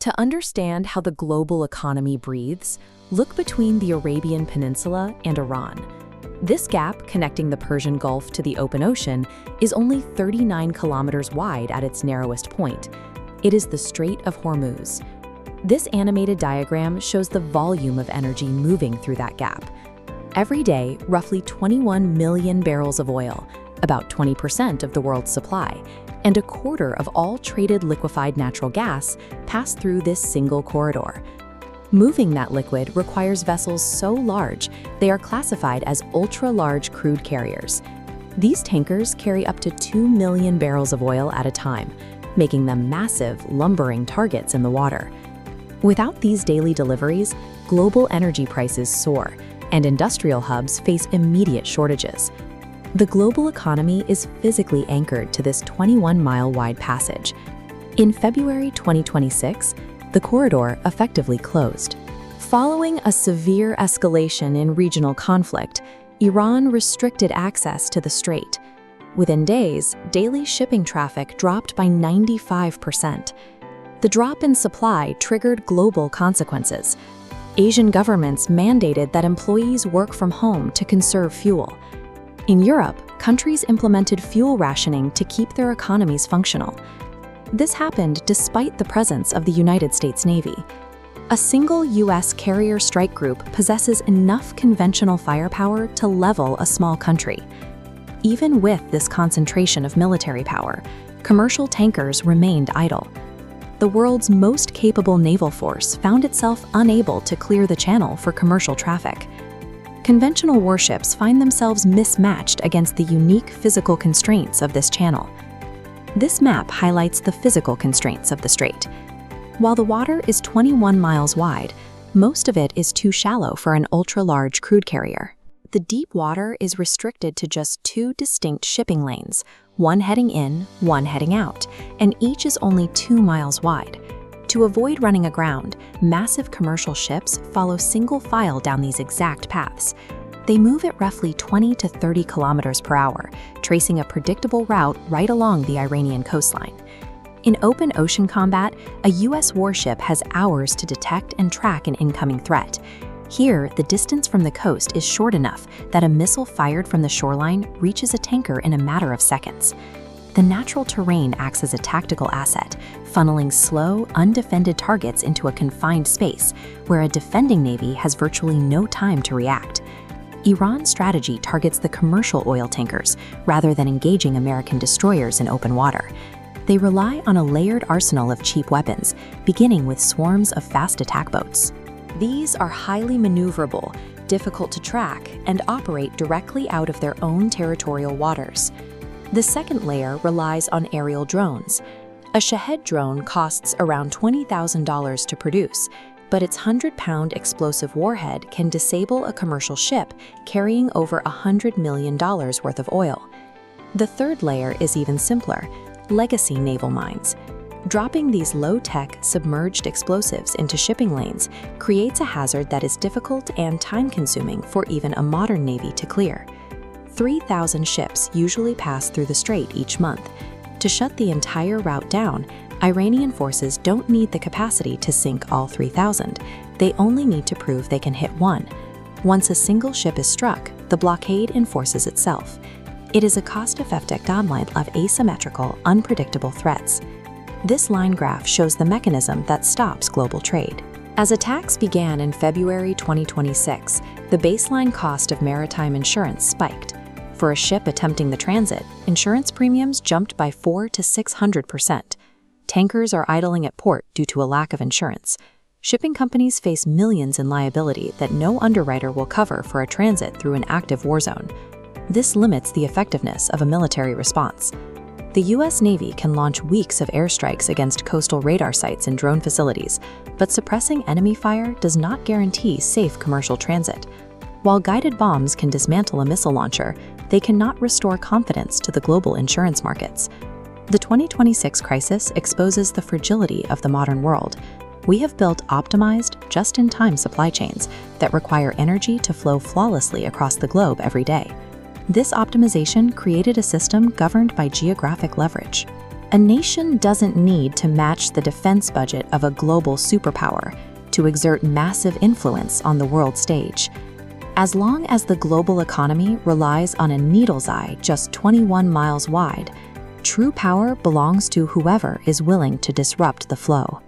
To understand how the global economy breathes, look between the Arabian Peninsula and Iran. This gap, connecting the Persian Gulf to the open ocean, is only 39 kilometers wide at its narrowest point. It is the Strait of Hormuz. This animated diagram shows the volume of energy moving through that gap. Every day, roughly 21 million barrels of oil, about 20% of the world's supply, and a quarter of all traded liquefied natural gas pass through this single corridor. Moving that liquid requires vessels so large they are classified as ultra-large crude carriers. These tankers carry up to 2 million barrels of oil at a time, making them massive, lumbering targets in the water. Without these daily deliveries, global energy prices soar, and industrial hubs face immediate shortages. The global economy is physically anchored to this 21-mile-wide passage. In February 2026, the corridor effectively closed. Following a severe escalation in regional conflict, Iran restricted access to the strait. Within days, daily shipping traffic dropped by 95%. The drop in supply triggered global consequences. Asian governments mandated that employees work from home to conserve fuel. In Europe, countries implemented fuel rationing to keep their economies functional. This happened despite the presence of the United States Navy. A single U.S. carrier strike group possesses enough conventional firepower to level a small country. Even with this concentration of military power, commercial tankers remained idle. The world's most capable naval force found itself unable to clear the channel for commercial traffic. Conventional warships find themselves mismatched against the unique physical constraints of this channel. This map highlights the physical constraints of the strait. While the water is 21 miles wide, most of it is too shallow for an ultra-large crude carrier. The deep water is restricted to just 2 distinct shipping lanes, one heading in, one heading out, and each is only 2 miles wide. To avoid running aground, massive commercial ships follow single file down these exact paths. They move at roughly 20 to 30 kilometers per hour, tracing a predictable route right along the Iranian coastline. In open ocean combat, a U.S. warship has hours to detect and track an incoming threat. Here, the distance from the coast is short enough that a missile fired from the shoreline reaches a tanker in a matter of seconds. The natural terrain acts as a tactical asset, funneling slow, undefended targets into a confined space where a defending navy has virtually no time to react. Iran's strategy targets the commercial oil tankers rather than engaging American destroyers in open water. They rely on a layered arsenal of cheap weapons, beginning with swarms of fast attack boats. These are highly maneuverable, difficult to track, and operate directly out of their own territorial waters. The second layer relies on aerial drones. A Shahed drone costs around $20,000 to produce, but its 100-pound explosive warhead can disable a commercial ship carrying over $100 million worth of oil. The third layer is even simpler: legacy naval mines. Dropping these low-tech, submerged explosives into shipping lanes creates a hazard that is difficult and time-consuming for even a modern navy to clear. 3,000 ships usually pass through the strait each month. To shut the entire route down, Iranian forces don't need the capacity to sink all 3,000. They only need to prove they can hit one. Once a single ship is struck, the blockade enforces itself. It is a cost-effective guideline of asymmetrical, unpredictable threats. This line graph shows the mechanism that stops global trade. As attacks began in February 2026, the baseline cost of maritime insurance spiked. For a ship attempting the transit, insurance premiums jumped by 400% to 600%. Tankers are idling at port due to a lack of insurance. Shipping companies face millions in liability that no underwriter will cover for a transit through an active war zone. This limits the effectiveness of a military response. The U.S. Navy can launch weeks of airstrikes against coastal radar sites and drone facilities, but suppressing enemy fire does not guarantee safe commercial transit. While guided bombs can dismantle a missile launcher, they cannot restore confidence to the global insurance markets. The 2026 crisis exposes the fragility of the modern world. We have built optimized, just-in-time supply chains that require energy to flow flawlessly across the globe every day. This optimization created a system governed by geographic leverage. A nation doesn't need to match the defense budget of a global superpower to exert massive influence on the world stage. As long as the global economy relies on a needle's eye just 21 miles wide, true power belongs to whoever is willing to disrupt the flow.